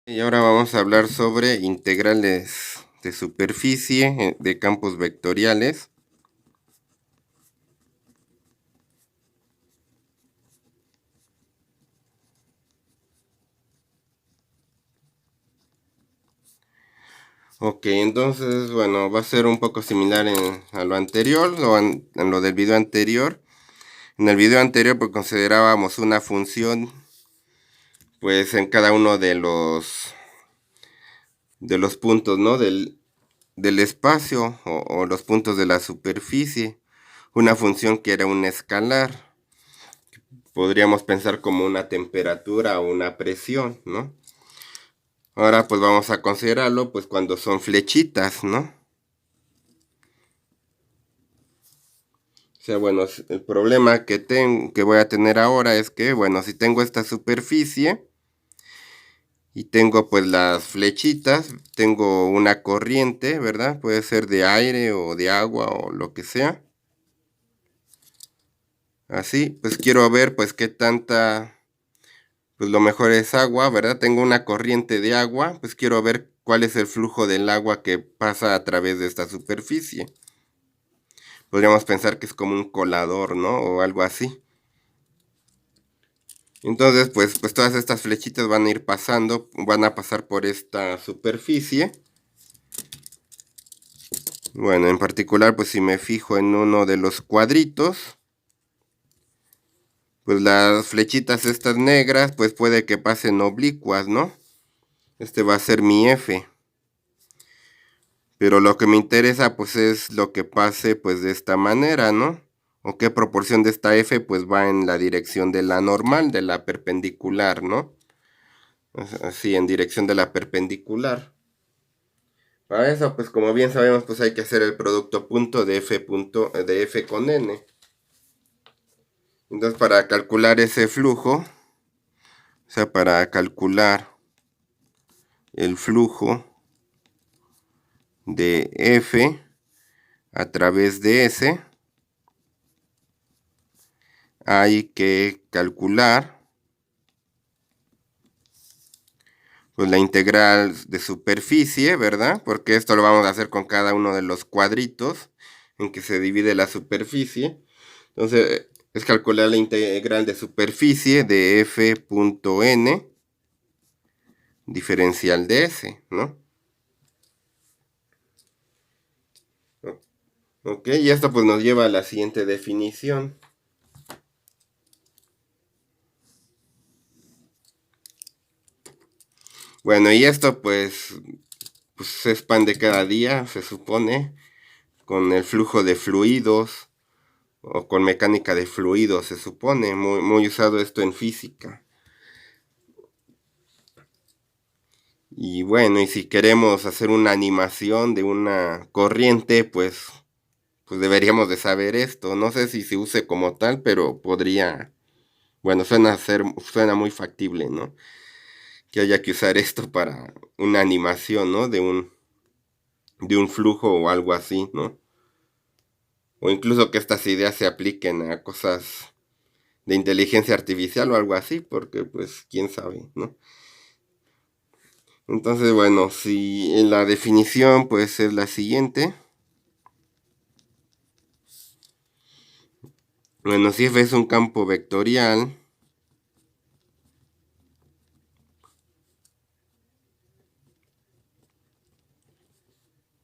Y ahora vamos a hablar sobre integrales de superficie de campos vectoriales. Ok, entonces, bueno, va a ser un poco similar a lo anterior, en lo del video anterior. En el video anterior, pues considerábamos una función, pues en cada uno de los puntos, ¿no? Del espacio o los puntos de la superficie. Una función que era un escalar. Podríamos pensar como una temperatura o una presión, ¿no? Ahora pues vamos a considerarlo pues cuando son flechitas, ¿no? O sea, bueno, el problema que voy a tener ahora es que, bueno, si tengo esta superficie y tengo pues las flechitas, tengo una corriente, ¿verdad? Puede ser de aire o de agua o lo que sea. Así, pues quiero ver pues qué tanta, pues lo mejor es agua, ¿verdad? Tengo una corriente de agua, pues quiero ver cuál es el flujo del agua que pasa a través de esta superficie. Podríamos pensar que es como un colador, ¿no? O algo así. Entonces, pues todas estas flechitas van a ir pasando, van a pasar por esta superficie. Bueno, en particular, pues si me fijo en uno de los cuadritos, pues las flechitas estas negras, pues puede que pasen oblicuas, ¿no? Este va a ser mi F. Pero lo que me interesa, pues es lo que pase, pues de esta manera, ¿no? O qué proporción de esta F, pues va en la dirección de la normal, de la perpendicular, ¿no? Así, en dirección de la perpendicular. Para eso, pues como bien sabemos, pues hay que hacer el producto punto de F con N. Entonces, para calcular ese flujo, o sea, para calcular el flujo de F a través de S, hay que calcular pues la integral de superficie, ¿verdad? Porque esto lo vamos a hacer con cada uno de los cuadritos en que se divide la superficie. Entonces, es calcular la integral de superficie de f.n diferencial de S, ¿no? Ok, y esto pues nos lleva a la siguiente definición. Bueno, y esto pues se expande cada día, se supone, con el flujo de fluidos o con mecánica de fluidos, se supone, muy usado esto en física. Y bueno, y si queremos hacer una animación de una corriente, pues deberíamos de saber esto. No sé si se use como tal, pero podría, bueno, suena muy factible, ¿no? Que haya que usar esto para una animación, ¿no? De un flujo o algo así, ¿no? O incluso que estas ideas se apliquen a cosas de inteligencia artificial o algo así, porque pues quién sabe, ¿no? Entonces, bueno, si la definición pues es la siguiente. Bueno, si F es un campo vectorial,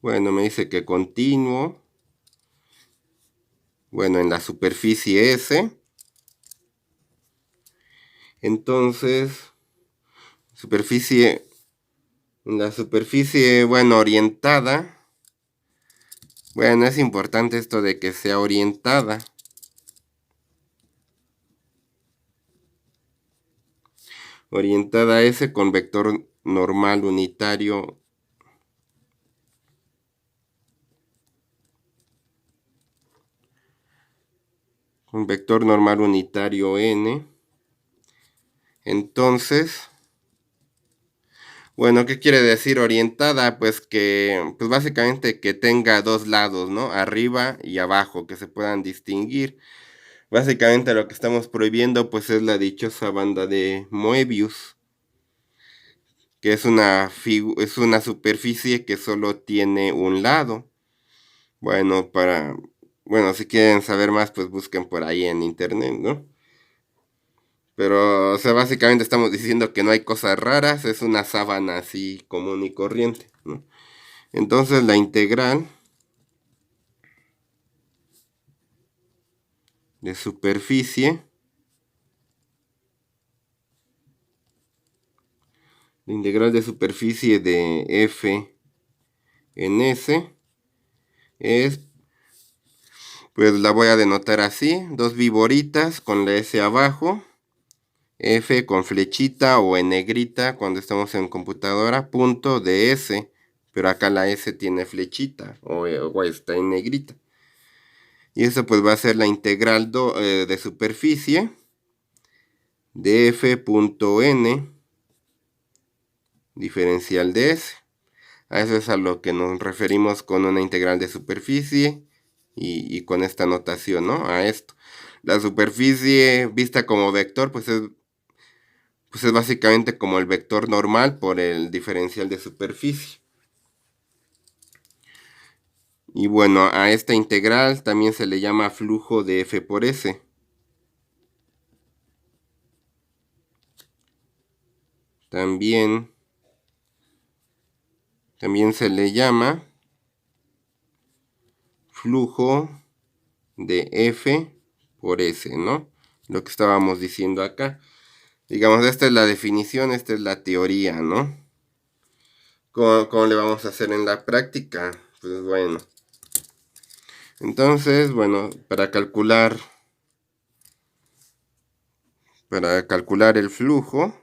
bueno, me dice que continuo, bueno, en la superficie S, entonces, en la superficie, bueno, orientada, bueno, es importante esto de que sea orientada. Orientada a S con vector normal unitario. Con vector normal unitario N. Entonces, bueno, ¿qué quiere decir orientada? Pues básicamente que tenga dos lados, ¿no? Arriba y abajo, que se puedan distinguir. Básicamente lo que estamos prohibiendo pues es la dichosa banda de Moebius, que es una superficie que solo tiene un lado. Bueno, si quieren saber más, pues busquen por ahí en internet, ¿no? Pero, o sea, básicamente estamos diciendo que no hay cosas raras, es una sábana así común y corriente, ¿no? Entonces de superficie, la integral de superficie de f en S es, pues la voy a denotar así, dos viboritas con la S abajo, F con flechita o en negrita cuando estamos en computadora, punto de S, pero acá la S tiene flechita o está en negrita. Y eso pues va a ser la integral de superficie de f.n diferencial de S. A eso es a lo que nos referimos con una integral de superficie y con esta notación, ¿no? A esto. La superficie vista como vector, pues es básicamente como el vector normal por el diferencial de superficie. Y bueno, a esta integral también se le llama flujo de f por S. También se le llama flujo de f por S, ¿no? Lo que estábamos diciendo acá. Digamos, esta es la definición, esta es la teoría, ¿no? ¿Cómo le vamos a hacer en la práctica? Pues bueno. Entonces, bueno, para calcular el flujo,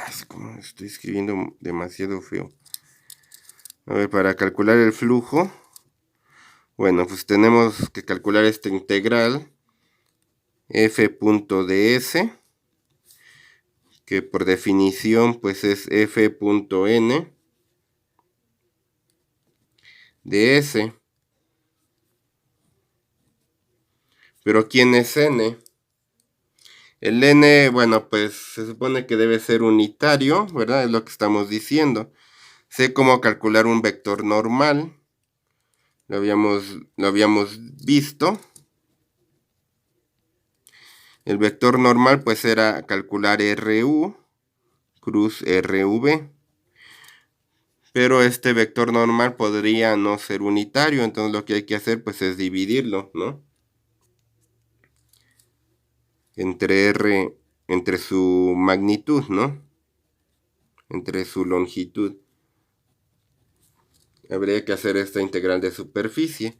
es como estoy escribiendo demasiado feo. A ver, para calcular el flujo, bueno, pues tenemos que calcular esta integral f.ds, que por definición pues es f.n de S. Pero ¿quién es n? El n, bueno, pues se supone que debe ser unitario, ¿verdad? Es lo que estamos diciendo. Sé cómo calcular un vector normal. Lo habíamos visto. El vector normal pues era calcular RU cruz RV. Pero este vector normal podría no ser unitario, entonces lo que hay que hacer pues es dividirlo, ¿no? Entre su magnitud, ¿no? Entre su longitud. Habría que hacer esta integral de superficie.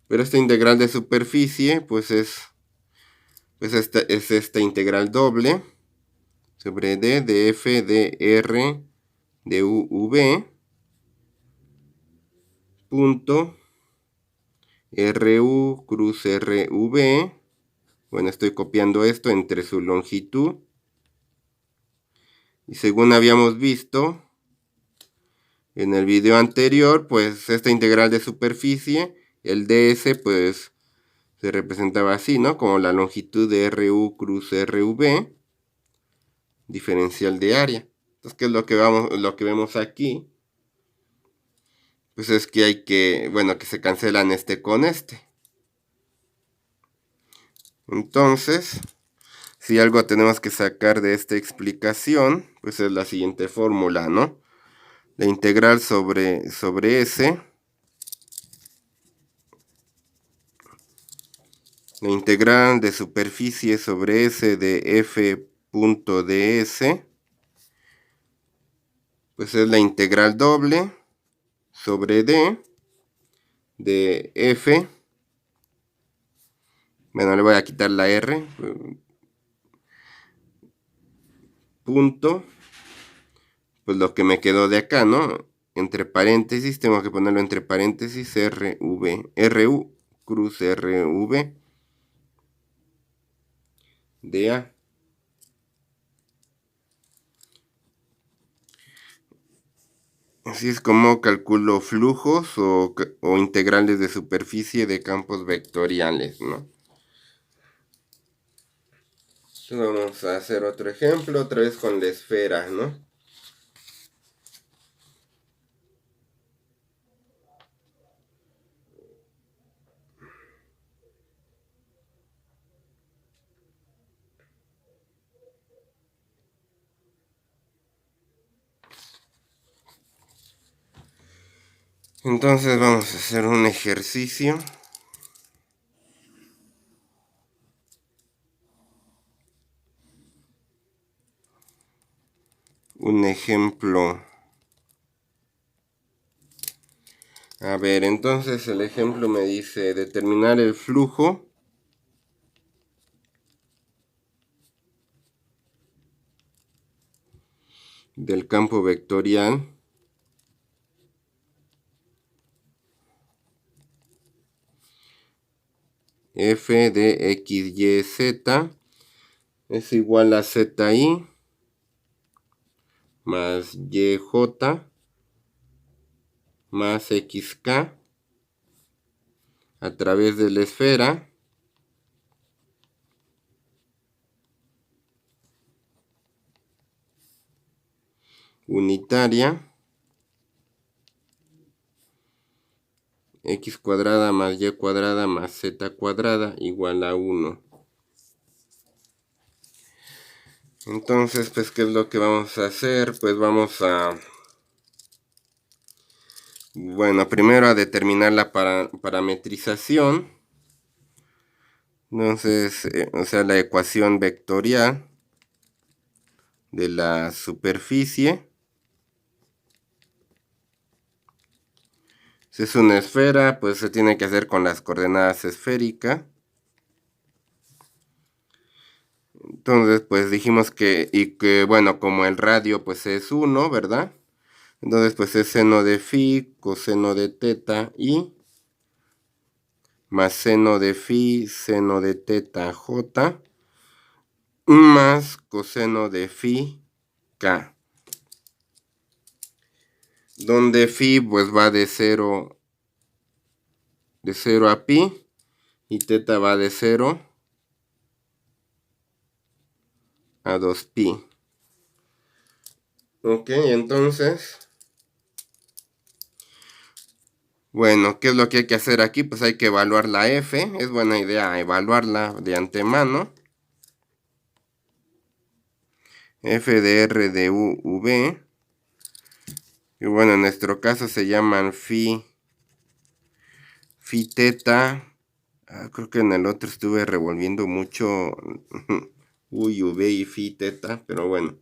Pero esta integral de superficie, pues es esta integral doble sobre d de f de r de uv punto ru cruz rv. Bueno, estoy copiando esto entre su longitud. Y según habíamos visto en el video anterior, pues esta integral de superficie, el ds, pues se representaba así, ¿no? Como la longitud de RU cruz RV, diferencial de área. Entonces, ¿qué es lo que vemos aquí? Pues es que hay que, bueno, que se cancelan este con este. Entonces, si algo tenemos que sacar de esta explicación, pues es la siguiente fórmula, ¿no? La integral sobre S. La integral de superficie sobre S de f.ds, pues es la integral doble sobre d de f. Bueno, le voy a quitar la r. Punto. Pues lo que me quedó de acá, ¿no? Entre paréntesis, tengo que ponerlo entre paréntesis, RU cruz RV de A. Así es como calculo flujos o integrales de superficie de campos vectoriales, ¿no? Entonces vamos a hacer otro ejemplo, otra vez con la esfera, ¿no? Entonces vamos a hacer un ejercicio. Un ejemplo. A ver, entonces el ejemplo me dice determinar el flujo del campo vectorial f de x, y, z es igual a zi más yj más xk a través de la esfera unitaria x cuadrada más y cuadrada más z cuadrada igual a 1. Entonces, pues, ¿qué es lo que vamos a hacer? Pues vamos a, bueno, primero a determinar la parametrización. Entonces, o sea, la ecuación vectorial de la superficie. Si es una esfera, pues se tiene que hacer con las coordenadas esféricas. Entonces, pues dijimos que, bueno, como el radio pues es 1, ¿verdad? Entonces, pues es seno de phi, coseno de teta y más seno de phi, seno de teta j, más coseno de phi k. Donde phi pues va de 0 a pi y teta va de 0 a 2pi. Ok, entonces, bueno, ¿qué es lo que hay que hacer aquí? Pues hay que evaluar la f. Es buena idea evaluarla de antemano. F de R de U, V. Y bueno, en nuestro caso se llaman phi teta. Creo que en el otro estuve revolviendo mucho U y V y phi teta, pero bueno.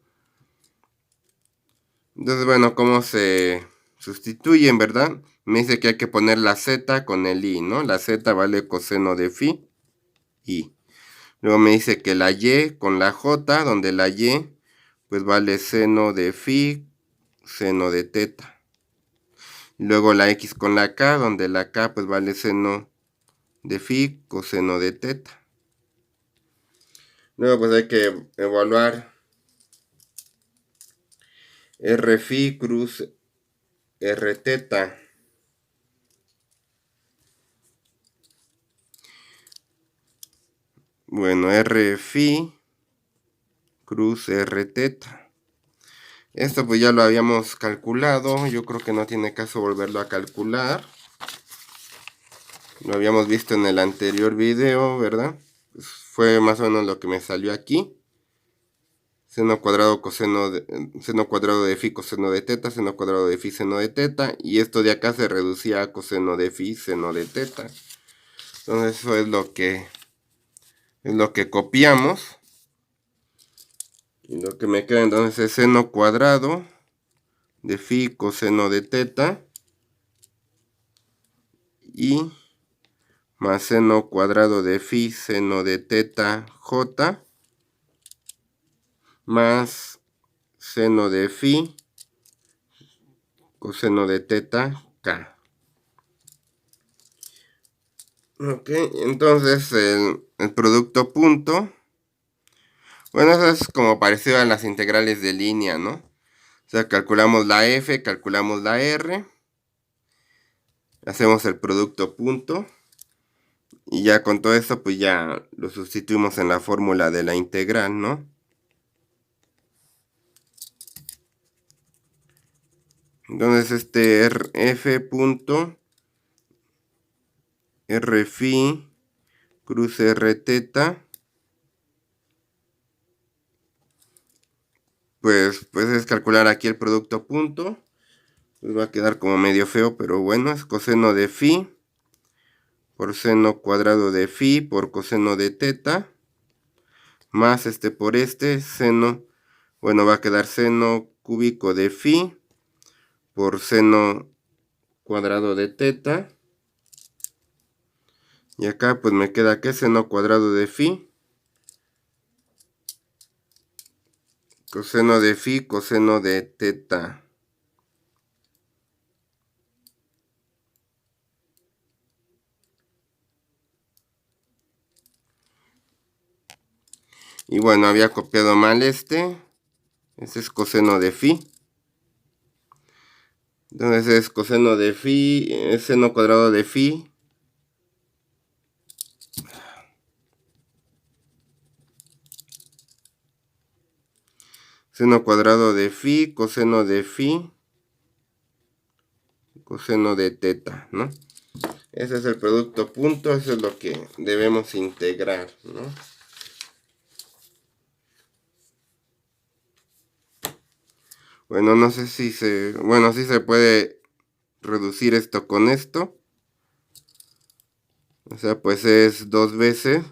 Entonces, bueno, ¿cómo se sustituyen, verdad? Me dice que hay que poner la z con el i, ¿no? La z vale coseno de phi, i. Luego me dice que la y con la j, donde la y pues vale seno de phi, seno de teta. Luego la x con la k, donde la k pues vale seno de phi, coseno de teta. Luego pues hay que evaluar r phi cruz r teta. Bueno, r phi cruz r teta. Esto pues ya lo habíamos calculado. Yo creo que no tiene caso volverlo a calcular. Lo habíamos visto en el anterior video, ¿verdad? Pues fue más o menos lo que me salió aquí. Seno cuadrado seno cuadrado de phi coseno de teta, seno cuadrado de phi seno de teta. Y esto de acá se reducía a coseno de phi seno de teta. Entonces eso es lo que copiamos. Y lo que me queda entonces es seno cuadrado de phi coseno de teta. Y más seno cuadrado de phi seno de teta j. Más seno de phi coseno de teta k. Ok, entonces el producto punto. Bueno, eso es como parecido a las integrales de línea, ¿no? O sea, calculamos la f, calculamos la r. Hacemos el producto punto. Y ya con todo esto, pues ya lo sustituimos en la fórmula de la integral, ¿no? Entonces F punto R phi cruce R teta, pues es calcular aquí el producto punto. Pues va a quedar como medio feo, pero bueno, es coseno de phi por seno cuadrado de phi por coseno de teta, más por seno, bueno, va a quedar seno cúbico de phi por seno cuadrado de teta. Y acá pues me queda que seno cuadrado de phi, coseno de phi, coseno de teta. Y bueno, había copiado mal ese es coseno de phi. Entonces es coseno de phi, es seno cuadrado de phi. Seno cuadrado de phi, coseno de phi, coseno de teta, ¿no? Ese es el producto punto, eso es lo que debemos integrar, ¿no? Bueno, no sé si bueno, sí se puede reducir esto con esto. O sea, pues es 2 veces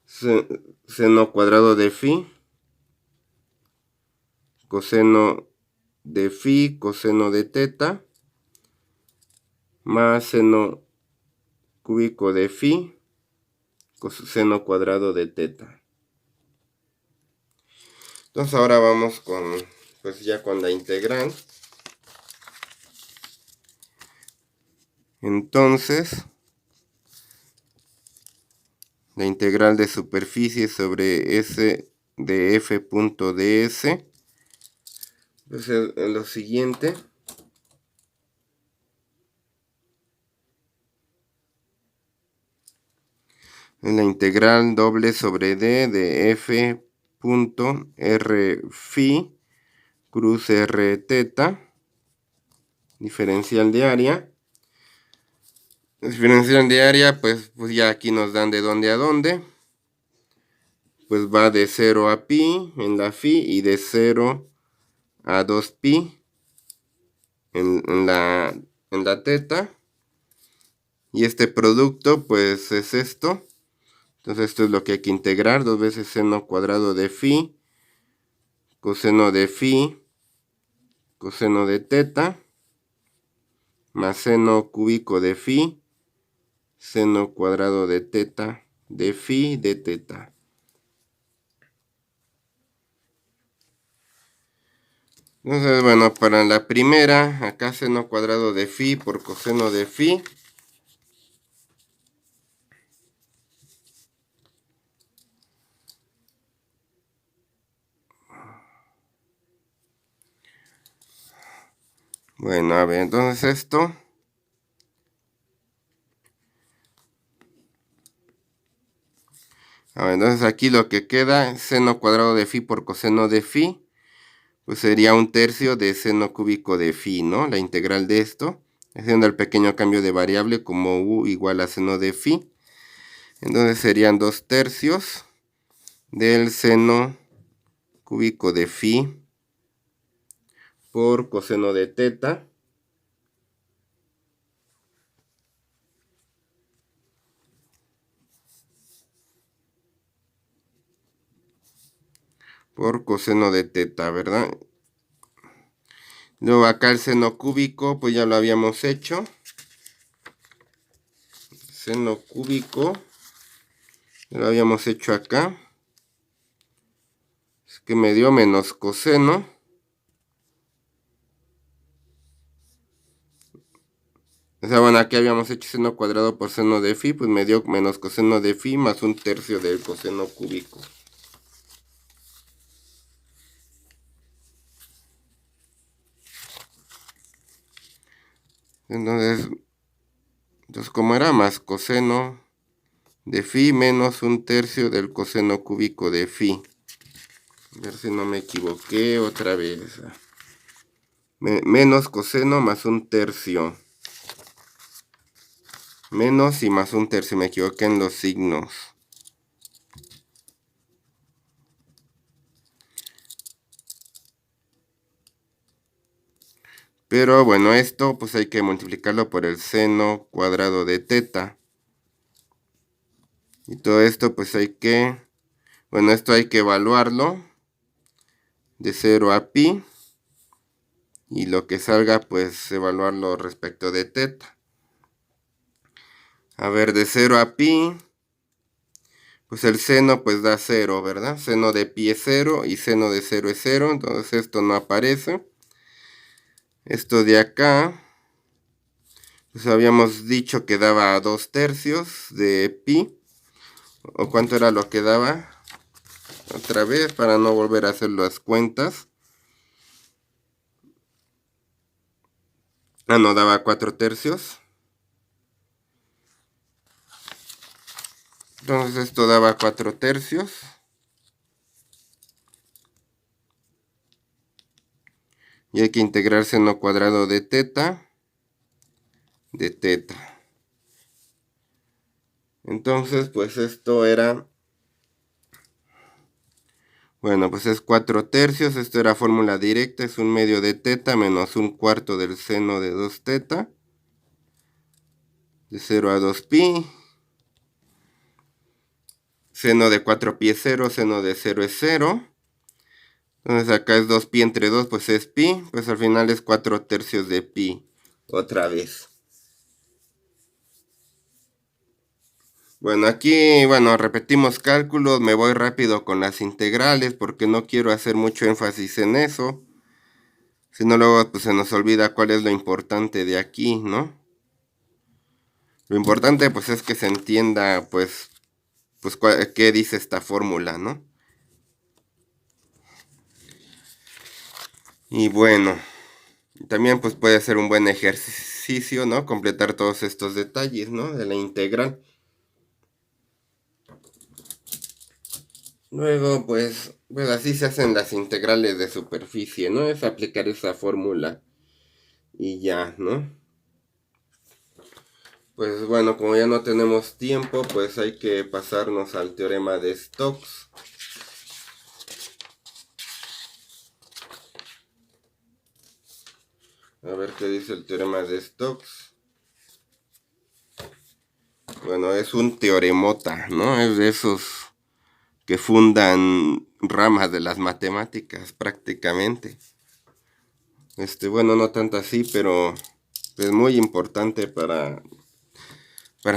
seno cuadrado de phi, coseno de phi, coseno de teta, más seno cúbico de phi, coseno cuadrado de teta. Entonces ahora vamos pues ya con la integral. Entonces, la integral de superficie sobre S de f punto ds, pues es lo siguiente. En la integral doble sobre d de f punto r phi cruz r teta, diferencial de área. Diferencial de área, pues ya aquí nos dan de dónde a dónde. Pues va de 0 a pi en la phi y de 0 a 2 pi en la teta. Y este producto, pues es esto. Entonces esto es lo que hay que integrar. 2 veces seno cuadrado de phi, coseno de phi, coseno de teta, más seno cúbico de phi, seno cuadrado de teta, de phi, de teta. Entonces, bueno, para la primera, acá seno cuadrado de phi por coseno de phi. Bueno, a ver, entonces esto. A ver, entonces aquí lo que queda, seno cuadrado de phi por coseno de phi, pues sería 1/3 de seno cúbico de phi, ¿no? La integral de esto, haciendo el pequeño cambio de variable como u igual a seno de phi. Entonces serían 2/3 del seno cúbico de phi por coseno de teta. Por coseno de teta, ¿verdad? Luego acá el seno cúbico, pues ya lo habíamos hecho. Seno cúbico, ya lo habíamos hecho acá. Es que me dio menos coseno. O sea, bueno, aquí habíamos hecho seno cuadrado por seno de phi, pues me dio menos coseno de phi más 1/3 del coseno cúbico. Entonces, Entonces, como era más coseno de phi menos 1/3 del coseno cúbico de phi. A ver si no me equivoqué otra vez. Menos coseno más 1/3. Menos y más 1/3. Me equivoqué en los signos. Pero bueno, esto pues hay que multiplicarlo por el seno cuadrado de teta. Y todo esto pues hay que, bueno, esto hay que evaluarlo de 0 a pi. Y lo que salga pues evaluarlo respecto de teta. A ver, de 0 a pi, pues el seno pues da 0, ¿verdad? Seno de pi es 0 y seno de 0 es 0, entonces esto no aparece. Esto de acá, pues habíamos dicho que daba 2/3 de pi. ¿O cuánto era lo que daba? Otra vez, para no volver a hacer las cuentas. Ah, no, daba 4/3. Entonces esto daba 4/3. Y hay que integrar seno cuadrado de teta. Entonces, pues esto era, bueno, pues es 4/3, esto era fórmula directa, es 1/2 de teta menos 1/4 del seno de 2 teta, de 0 a 2 pi, seno de 4 pi es 0, seno de 0 es 0, entonces acá es 2 pi entre 2, pues es pi, pues al final es 4/3 de pi, otra vez. Bueno, aquí, bueno, repetimos cálculos, me voy rápido con las integrales porque no quiero hacer mucho énfasis en eso. Si no, luego pues, se nos olvida cuál es lo importante de aquí, ¿no? Lo importante pues es que se entienda pues qué dice esta fórmula, ¿no? Y bueno, también pues puede ser un buen ejercicio, ¿no? Completar todos estos detalles, ¿no? De la integral. Luego pues así se hacen las integrales de superficie, ¿no? Es aplicar esa fórmula y ya, ¿no? Pues bueno, como ya no tenemos tiempo, pues hay que pasarnos al teorema de Stokes. A ver qué dice el teorema de Stokes. Bueno, es un teoremota, ¿no? Es de esos que fundan ramas de las matemáticas prácticamente. Bueno, no tanto así, pero es muy importante para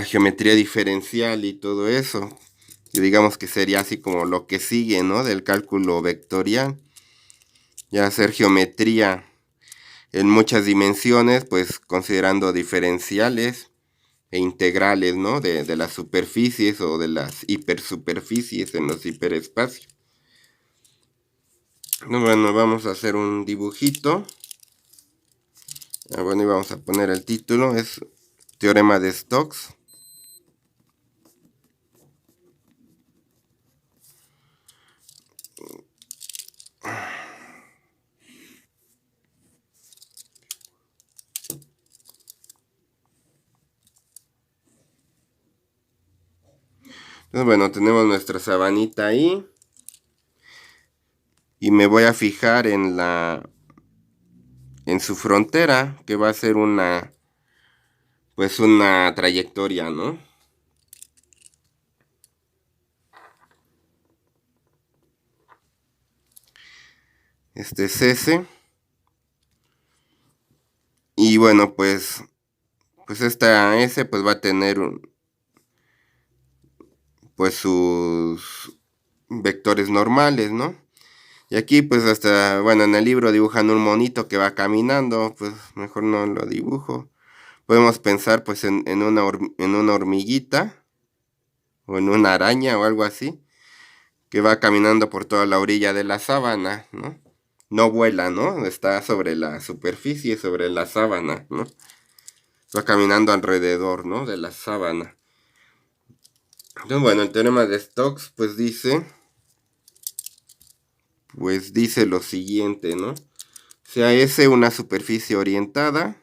geometría diferencial y todo eso. Y digamos que sería así como lo que sigue, ¿no? Del cálculo vectorial. Ya hacer geometría en muchas dimensiones, pues considerando diferenciales e integrales, ¿no? De las superficies o de las hipersuperficies en los hiperespacios. Bueno, vamos a hacer un dibujito. Bueno, y vamos a poner el título, es Teorema de Stokes. Entonces, bueno, tenemos nuestra sabanita ahí. Y me voy a fijar en su frontera, que va a ser una trayectoria, ¿no? Este es S. Y bueno, pues esta S pues va a tener pues sus vectores normales, ¿no? Y aquí pues hasta, bueno, en el libro dibujan un monito que va caminando, pues mejor no lo dibujo. Podemos pensar pues en una hormiguita o en una araña o algo así, que va caminando por toda la orilla de la sábana, ¿no? No vuela, ¿no? Está sobre la superficie, sobre la sábana, ¿no? va caminando alrededor, ¿no? De la sábana. Entonces, bueno, el teorema de Stokes, pues dice lo siguiente, ¿no? Sea S una superficie orientada,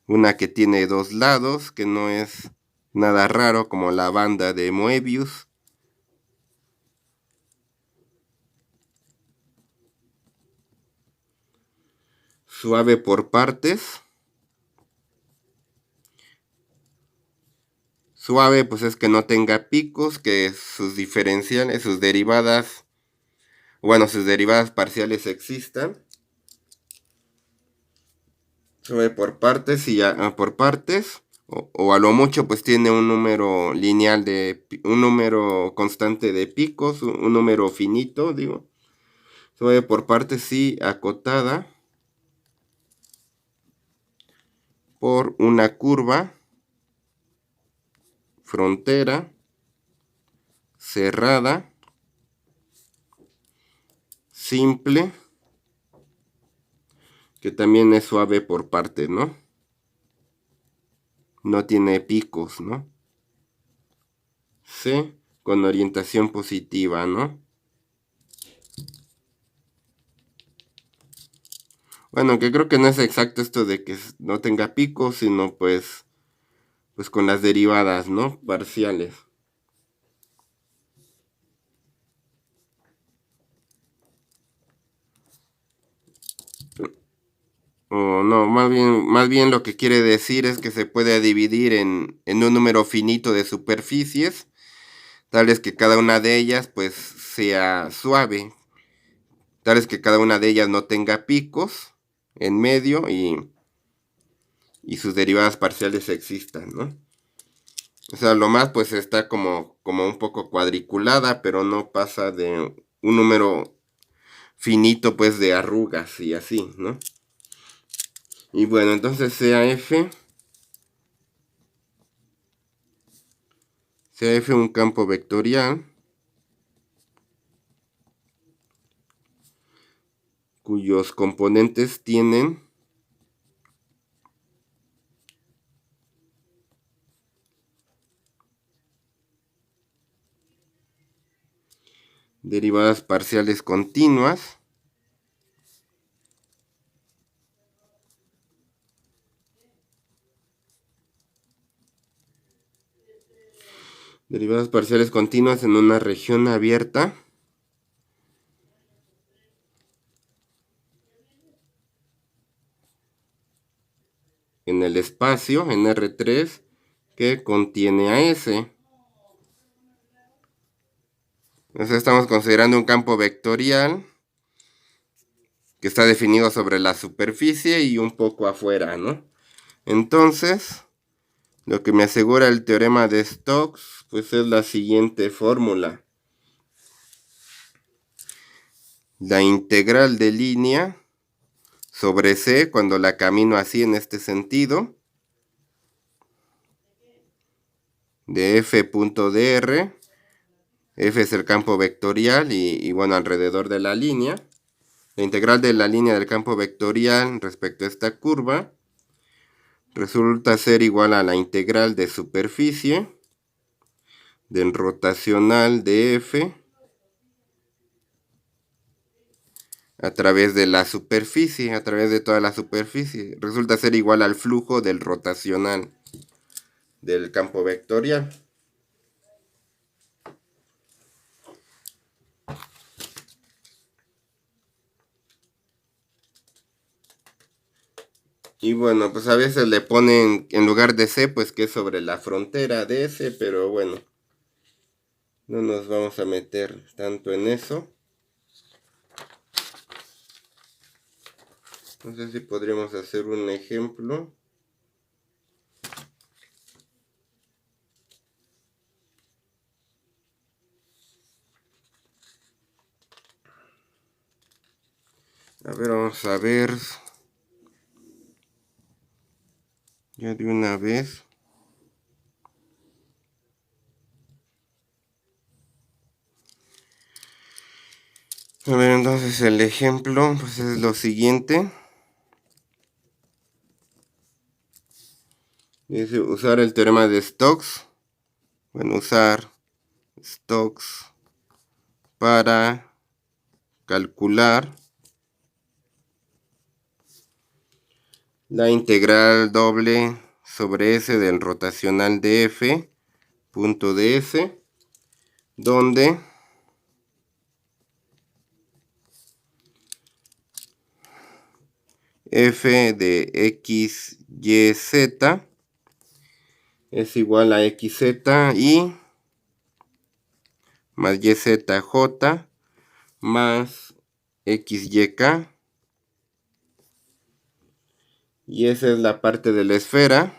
una que tiene dos lados, que no es nada raro como la banda de Moebius. Suave por partes. Suave pues es que no tenga picos, que sus diferenciales, sus derivadas, bueno, sus derivadas parciales existan. Suave por partes y por partes. O a lo mucho pues tiene un número lineal un número constante de picos, un número finito, digo. Suave por partes sí acotada por una curva frontera cerrada simple que también es suave por partes, ¿no? No tiene picos, ¿no? C con orientación positiva, ¿no? Bueno, que creo que no es exacto esto de que no tenga picos, sino pues con las derivadas, ¿no? Parciales. O no, más bien lo que quiere decir es que se puede dividir en un número finito de superficies, tales que cada una de ellas pues sea suave, tales que cada una de ellas no tenga picos en medio y sus derivadas parciales existan, ¿no? O sea, lo más pues está como un poco cuadriculada, pero no pasa de un número finito pues de arrugas y así, ¿no? Y bueno, entonces sea F un campo vectorial cuyos componentes tienen derivadas parciales continuas en una región abierta en el espacio, en R3, que contiene a S. Entonces estamos considerando un campo vectorial que está definido sobre la superficie y un poco afuera, ¿no? Entonces, lo que me asegura el teorema de Stokes, pues es la siguiente fórmula. La integral de línea sobre C, cuando la camino así en este sentido, de f.dr, f es el campo vectorial y bueno, alrededor de la línea. La integral de la línea del campo vectorial respecto a esta curva resulta ser igual a la integral de superficie del rotacional de f a través de la superficie, a través de toda la superficie. Resulta ser igual al flujo del rotacional del campo vectorial. Y bueno, pues a veces le ponen en lugar de C, pues que es sobre la frontera de S, pero bueno, no nos vamos a meter tanto en eso. No sé si podríamos hacer un ejemplo. A ver, vamos a ver. Ya de una vez. A ver, entonces el ejemplo pues es lo siguiente. Dice usar el teorema de Stokes. Bueno, usar Stokes para calcular la integral doble sobre S del rotacional de F, punto de S, donde F de x, y, z es igual a xz y más yzj más xyk. Y esa es la parte de la esfera.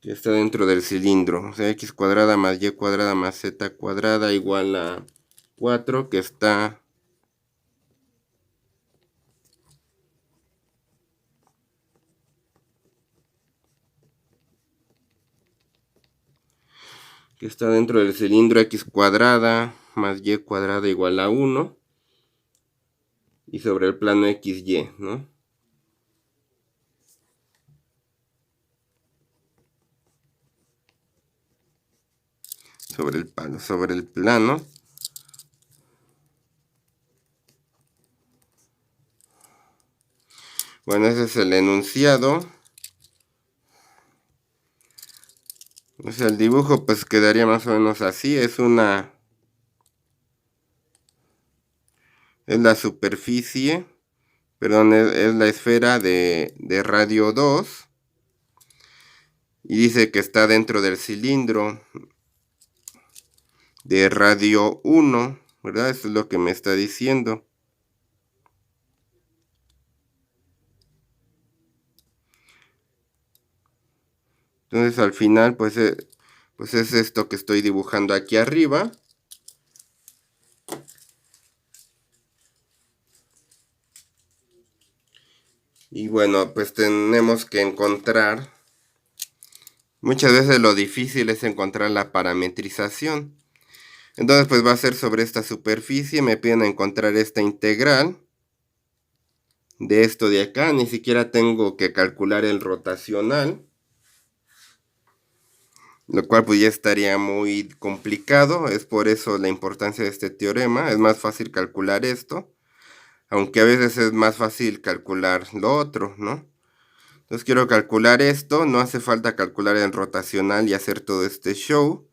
Que está dentro del cilindro. O sea, x cuadrada más y cuadrada más z cuadrada igual a 4, que está dentro del cilindro. X cuadrada más y cuadrada igual a 1. Y sobre el plano XY, ¿no? Sobre el plano. Bueno, ese es el enunciado. O sea, el dibujo pues quedaría más o menos así. Es la superficie, perdón, es la esfera de radio 2. Y dice que está dentro del cilindro de radio 1, ¿verdad? Eso es lo que me está diciendo. Entonces al final pues es esto que estoy dibujando aquí arriba. Y bueno, pues tenemos que encontrar, muchas veces lo difícil es encontrar la parametrización. Entonces pues va a ser sobre esta superficie, me piden encontrar esta integral de esto de acá, ni siquiera tengo que calcular el rotacional, lo cual pues ya estaría muy complicado. Es por eso la importancia de este teorema. Es más fácil calcular esto, aunque a veces es más fácil calcular lo otro, ¿no? Entonces quiero calcular esto, no hace falta calcular el rotacional y hacer todo este show.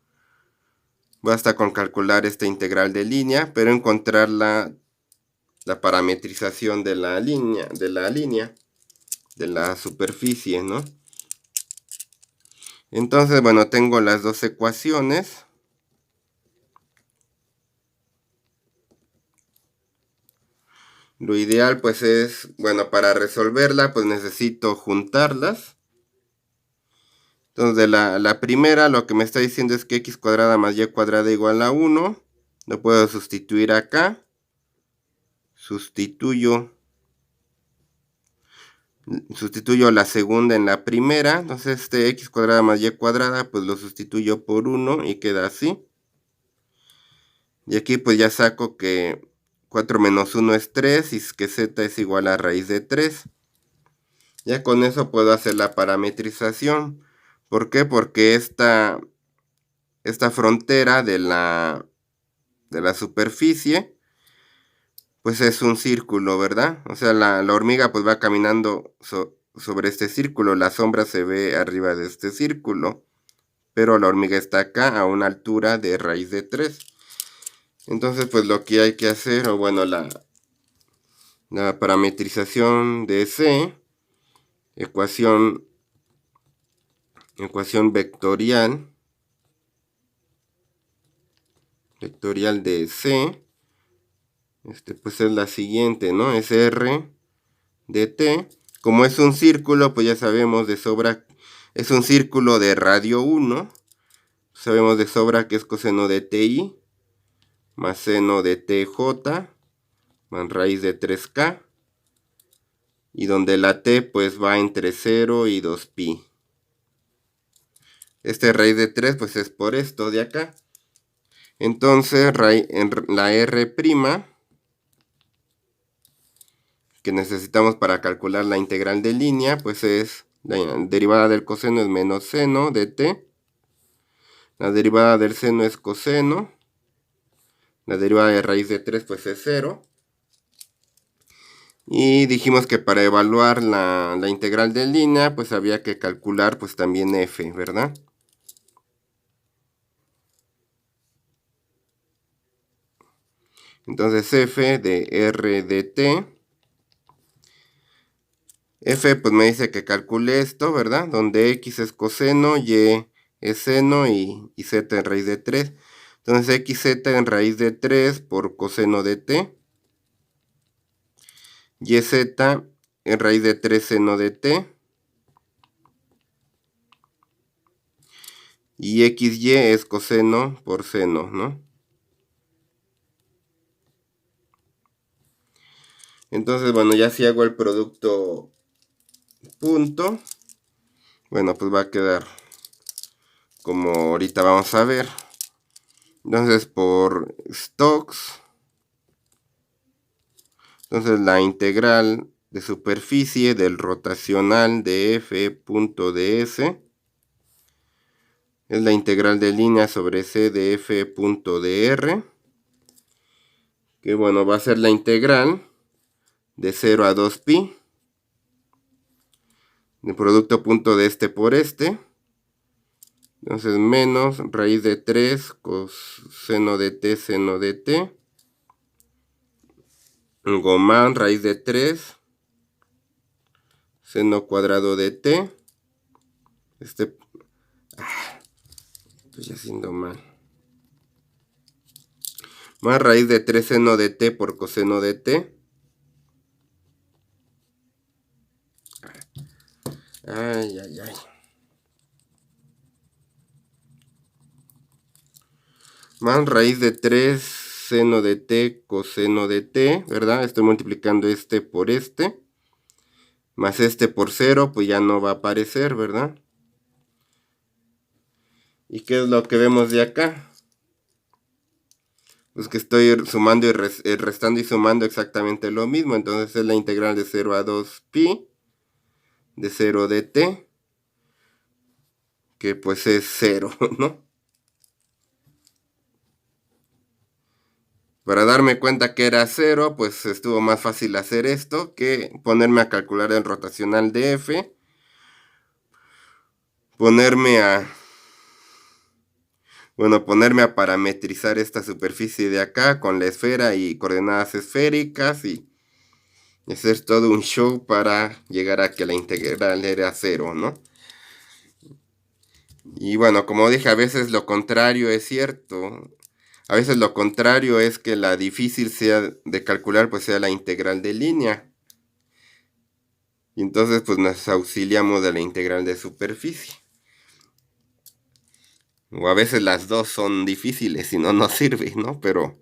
Basta con calcular esta integral de línea, pero encontrar la parametrización de la línea, de la superficie, ¿no? Entonces, bueno, tengo las dos ecuaciones. Lo ideal pues es, bueno, para resolverla pues necesito juntarlas. Entonces de la primera lo que me está diciendo es que x cuadrada más y cuadrada igual a 1. Lo puedo sustituir acá. Sustituyo la segunda en la primera. Entonces este x cuadrada más y cuadrada pues lo sustituyo por 1 y queda así. Y aquí pues ya saco que 4 menos 1 es 3 y que z es igual a raíz de 3. Ya con eso puedo hacer la parametrización. ¿Por qué? Porque esta frontera de la superficie pues es un círculo, ¿verdad? O sea, la hormiga pues va caminando sobre este círculo. La sombra se ve arriba de este círculo, pero la hormiga está acá a una altura de raíz de 3. Entonces pues lo que hay que hacer, o bueno, la parametrización de C, ecuación vectorial de C, pues es la siguiente, ¿no? Es R de T. Como es un círculo, pues ya sabemos de sobra, es un círculo de radio 1. Sabemos de sobra que es coseno de TI más seno de TJ más raíz de 3K. Y donde la T pues va entre 0 y 2pi. Este raíz de 3 pues es por esto de acá. Entonces, la R' que necesitamos para calcular la integral de línea, pues es la derivada del coseno es menos seno de t. La derivada del seno es coseno. La derivada de raíz de 3 pues es 0. Y dijimos que para evaluar la integral de línea, pues había que calcular pues también f, ¿verdad? Entonces f de r de t. F pues me dice que calcule esto, ¿verdad? Donde x es coseno, y es seno y z en raíz de 3. Entonces xz en raíz de 3 por coseno de t. YZ en raíz de 3 seno de t. Y XY es coseno por seno, ¿no? Entonces, bueno, ya si hago el producto punto, bueno, pues va a quedar como ahorita vamos a ver. Entonces, por Stokes, entonces la integral de superficie del rotacional de f.ds es la integral de línea sobre c de f.dr, que bueno, va a ser la integral de 0 a 2pi, el producto punto de este por este, entonces menos raíz de 3 coseno de t seno de t, más raíz de 3 seno cuadrado de t, estoy haciendo mal, más raíz de 3 seno de t por coseno de t. Ay, ay, ay. Más raíz de 3 seno de t coseno de t, ¿verdad? Estoy multiplicando este por este. Más este por 0, pues ya no va a aparecer, ¿verdad? ¿Y qué es lo que vemos de acá? Pues que estoy sumando y restando y sumando exactamente lo mismo. Entonces es la integral de 0 a 2pi de 0 de t, que pues es 0, ¿no? Para darme cuenta que era 0, pues estuvo más fácil hacer esto que ponerme a calcular el rotacional de f, ponerme a parametrizar esta superficie de acá con la esfera y coordenadas esféricas y hacer todo un show para llegar a que la integral era 0, ¿no? Y bueno, como dije, a veces lo contrario es cierto. A veces lo contrario es que la difícil sea de calcular, pues sea la integral de línea. Y entonces pues nos auxiliamos de la integral de superficie. O a veces las dos son difíciles y no nos sirve, ¿no? Pero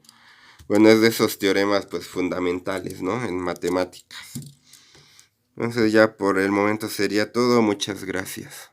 bueno, es de esos teoremas pues fundamentales, ¿no? En matemáticas. Entonces ya por el momento sería todo. Muchas gracias.